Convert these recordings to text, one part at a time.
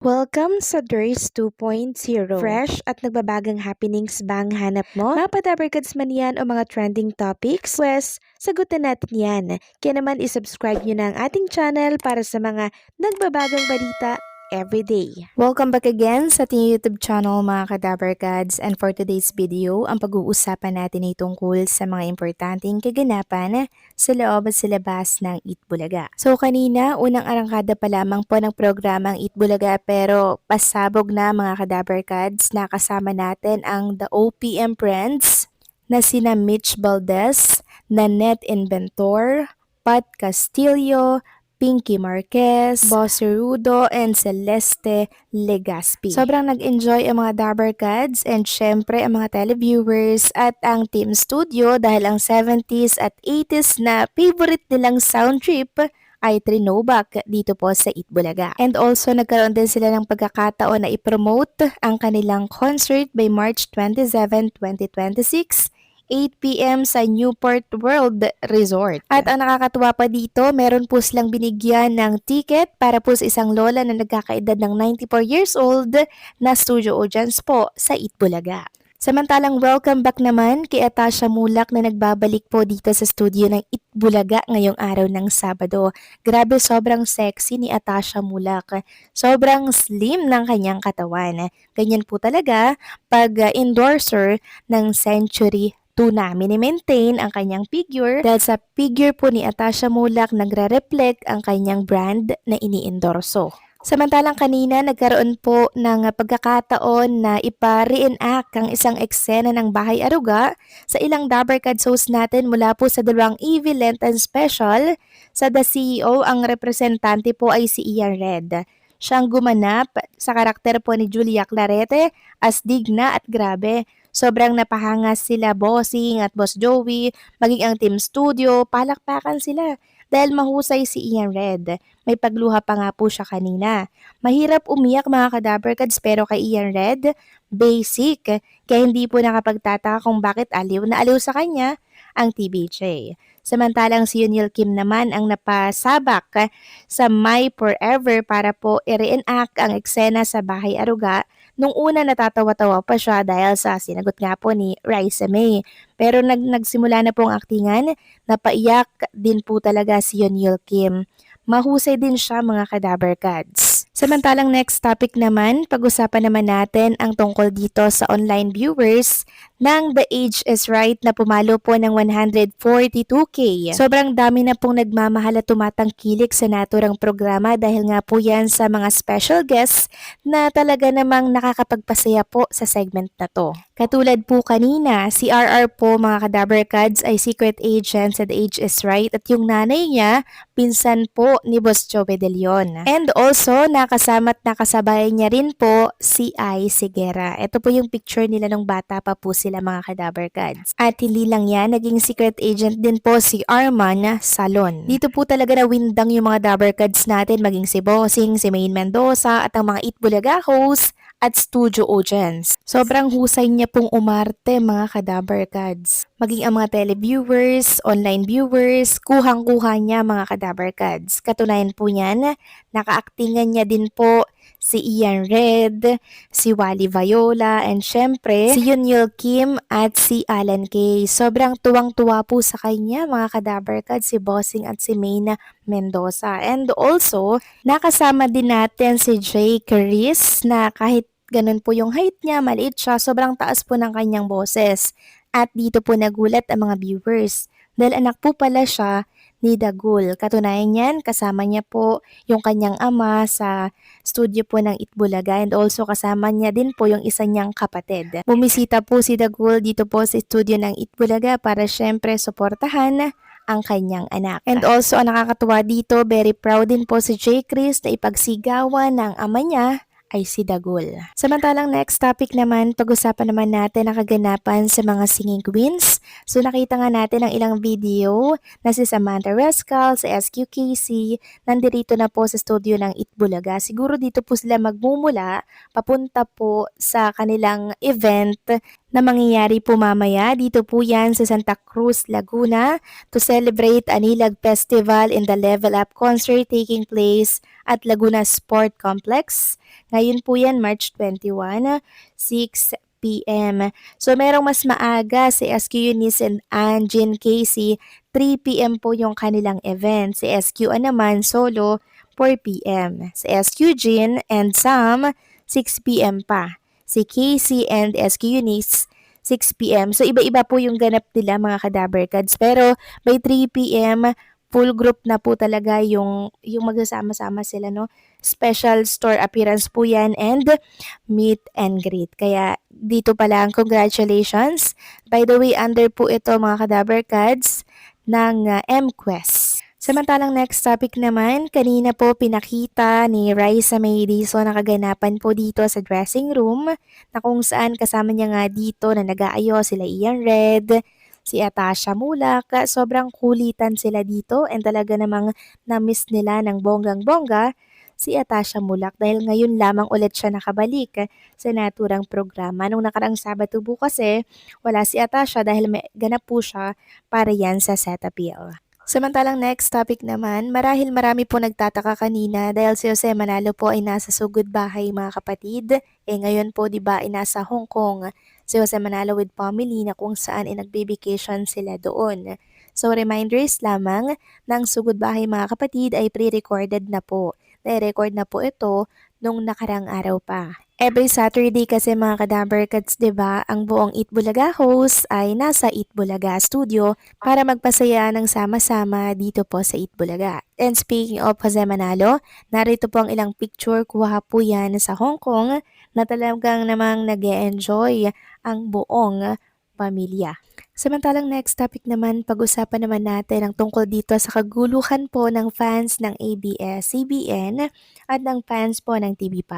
Welcome sa Durs 2.0. Fresh at nagbabagang happenings ba ang hanap mo? Mga padabarkads man yan o mga trending topics? Pwes, sagutin natin yan. Kaya naman isubscribe nyo na ang ating channel para sa mga nagbabagang balita everyday. Welcome back again sa ating YouTube channel mga kadabarkads, and for today's video, ang pag-uusapan natin ay tungkol sa mga importanteng kaganapan sa loob at sa labas ng Eat Bulaga. So kanina, unang arangkada pa lamang po ng programang Eat Bulaga, pero pasabog na mga kadabarkads, nakasama natin ang The OPM Friends na sina Mitch Valdez, Nanette Inventor, Pat Castillo, Pinky Marquez, Boss Rudo, and Celeste Legaspi. Sobrang nag-enjoy ang mga Dabarkads and syempre ang mga televiewers at ang Team Studio dahil ang 70s at 80s na favorite nilang sound trip ay trinobak dito po sa Eat Bulaga. And also nagkaroon din sila ng pagkakataon na i-promote ang kanilang concert by March 27, 2026 8 p.m. sa Newport World Resort. At ang nakakatuwa pa dito, meron po silang binigyan ng ticket para po sa isang lola na nagkakaedad ng 94 years old na studio audience po sa Eat Bulaga. Samantalang welcome back naman kay Atasha Mulak na nagbabalik po dito sa studio ng Eat Bulaga ngayong araw ng Sabado. Grabe, sobrang sexy ni Atasha Mulak. Sobrang slim ng kanyang katawan. Ganyan po talaga pag endorser ng Century Tuna. Mini-maintain ang kanyang figure dahil sa figure po ni Atasha Mulak nagre-reflect ang kanyang brand na ini-endorso. Samantalang kanina nagkaroon po ng pagkakataon na ipa-reenact ang isang eksena ng Bahay Aruga sa ilang Dabarkads host natin mula po sa dalawang EV Lenten Special. Sa The CEO, ang representante po ay si Ian Red. Siyang gumanap sa karakter po ni Julia Clarete as Digna at Grabe. Sobrang napahanga sila Bossing at Boss Joey, maging ang Team Studio, palakpakan sila dahil mahusay si Ian Red. May pagluha pa nga po siya kanina. Mahirap umiyak mga kadabarkads pero kay Ian Red, basic. Kaya hindi po nakapagtataka kung bakit aliw na aliw sa kanya ang TBJ. Samantalang si Yunil Kim naman ang napasabak sa My Forever para po i-reenact ang eksena sa Bahay Aruga. Nung una natatawa-tawa pa siya dahil sa sinagot nga po ni Raisa May. Pero nagsimula na pong aktingan, napaiyak din po talaga si Yunil Kim. Mahusay din siya mga kadabarkads. Samantalang next topic naman, pag-usapan naman natin ang tungkol dito sa online viewers ng The Age is Right na pumalo po ng 142K. Sobrang dami na pong nagmamahal at tumatangkilik sa naturang programa dahil nga po yan sa mga special guests na talaga namang nakakapagpasaya po sa segment na to. Katulad po kanina, si RR po mga kadabarkads ay secret agent sa The Age is Right at yung nanay niya, pinsan po ni Boss Joey De Leon. And also, nakasama at nakasabay niya rin po si Ai Sigera. Ito po yung picture nila nung bata pa po sila mga kadabarkads. At hindi lang yan, naging secret agent din po si Arman Salon. Dito po talaga na windang yung mga dabarkads natin, maging si Bossing, si Maine Mendoza at ang mga Eat Bulaga hosts at studio audience. Sobrang husay niya pong umarte mga kadabarkads. Maging ang mga televiewers, online viewers, kuhang-kuha niya mga kadabarkads. Katunayan po niyan, nakaaktingan niya din po si Ian Red, si Wally Viola, and syempre si Yunil Kim at si Alan Kay. Sobrang tuwang-tuwa po sa kanya mga kadabarkads, si Bossing at si Mayna Mendoza. And also, nakasama din natin si Jay Chris na kahit ganun po yung height niya, maliit siya, sobrang taas po ng kanyang boses. At dito po nagulat ang mga viewers dahil anak po pala siya ni Dagul. Katunayan yan, kasama niya po yung kanyang ama sa studio po ng Eat Bulaga and also kasama niya din po yung isa niyang kapatid. Bumisita po si Dagul dito po sa studio ng Eat Bulaga para syempre suportahan ang kanyang anak. And also, ang nakakatuwa dito, very proud din po si J. Chris na ipagsigawan ng ama niya ay si Dagul. Samantalang next topic naman, pag-usapan naman natin ang kaganapan sa mga singing queens So nakita nga natin ang ilang video na si Samantha Rescal, si SQKC, nandirito na po sa studio ng Itbulaga. Siguro dito po sila magmumula papunta po sa kanilang event na mangyayari po mamaya. Dito po yan sa Santa Cruz, Laguna to celebrate Anilag Festival in the Level Up concert taking place at Laguna Sport Complex. Ngayon po yan, March 21, 6 p.m. So merong mas maaga si SQ Eunice and Anjin Casey, 3 p.m. po yung kanilang event. Si SQ naman solo, 4 p.m. Si SQ Jin and Sam, 6 p.m. pa. Si Casey and SQ Eunice, 6 p.m. So iba-iba po yung ganap nila mga Kadaber Cats. Pero by 3 p.m., full group na po talaga yung magsasama-sama sila, no? Special store appearance po yan and meet and greet. Kaya dito pa lang, congratulations. By the way, under po ito mga Kadaber Cats ng MQuest. Samantalang next topic naman, kanina po pinakita ni Raisa May Dizon na kaganapan po dito sa dressing room na kung saan kasama niya nga dito na nag-aayos sila Ian Red, si Atasha Mulak. Sobrang kulitan sila dito and talaga namang na-miss nila ng bonggang-bongga si Atasha Mulak dahil ngayon lamang ulit siya nakabalik sa naturang programa. Nung nakarang Sabado po kasi wala si Atasha dahil may ganap po siya para yan sa Set Appeal. Samantalang next topic naman, marahil marami po nagtataka kanina dahil si Jose Manalo po ay nasa sugod bahay mga kapatid. Ngayon po 'di ba ay nasa Hong Kong si Jose Manalo with family na kung saan ay nagbe-vacation sila doon. So reminders lamang ng sugod bahay mga kapatid ay pre-recorded na po. Na-record na po ito nung nakarang araw pa. Every Saturday kasi mga Kadamber Cats, 'di ba, ang buong Eat Bulaga host ay nasa Eat Bulaga studio para magpasaya ng sama-sama dito po sa Eat Bulaga. And speaking of Jose Manalo, narito po ang ilang picture kuha po yan sa Hong Kong na talagang namang nag-e-enjoy ang buong pamilya. Samantalang next topic naman, pag-usapan naman natin ang tungkol dito sa kaguluhan po ng fans ng ABS-CBN at ng fans po ng TV5.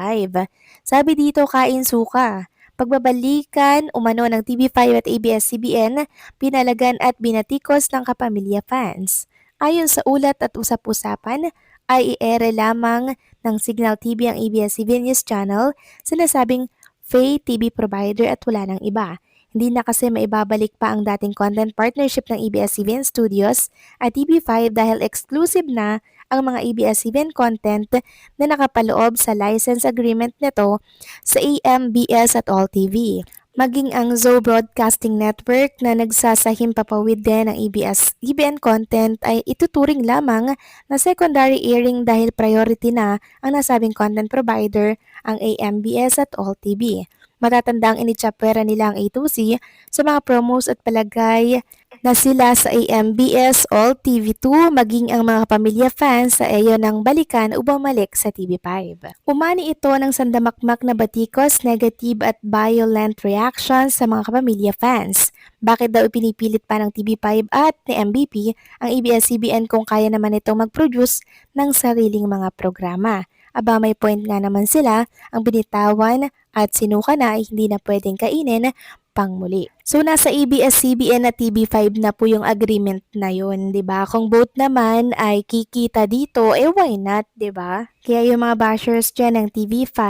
Sabi dito, kain suka. Pagbabalikan umano ng TV5 at ABS-CBN, pinalagan at binatikos ng kapamilya fans. Ayon sa ulat at usap-usapan, ay i-ere lamang ng Signal TV ang ABS-CBN News Channel, sinasabing Fay TV provider at wala ng iba. Hindi na kasi maibabalik pa ang dating content partnership ng ABS-CBN Studios at TV5 dahil exclusive na ang mga ABS-CBN content na nakapaloob sa license agreement nito sa AMBS at All TV. Maging ang Zo Broadcasting Network na nagsasahim papawid din ng ABS-CBN content ay ituturing lamang na secondary airing dahil priority na ang nasabing content provider ang AMBS at All TV. Matatandang initsapwera nila ang A2C sa mga promos at palagay na sila sa AMBS All TV2 maging ang mga pamilya fans sa iyo ng balikan o bumalik sa TV5. Umani ito ng sandamakmak na batikos, negative at violent reactions sa mga kapamilya fans. Bakit daw ipinipilit pa ng TV5 at ni MVP ang ABS-CBN kung kaya naman itong mag-produce ng sariling mga programa? Aba may point nga naman sila, ang binitawan at sinuka na ay hindi na pwedeng kainin pang muli. So nasa ABS-CBN at TV5 na po yung agreement na yun, 'di ba? Kung both naman ay kikita dito, why not, 'di ba? Kaya yung mga bashers diyan ng TV5,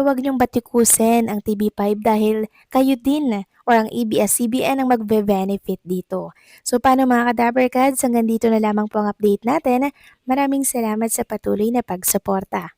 wag niyong batikusin ang TV5 dahil kayo din or ang ABS-CBN ang magbe-benefit dito. So paano mga Kadaber Cats, hanggang dito na lamang po ang update natin. Maraming salamat sa patuloy na pagsuporta.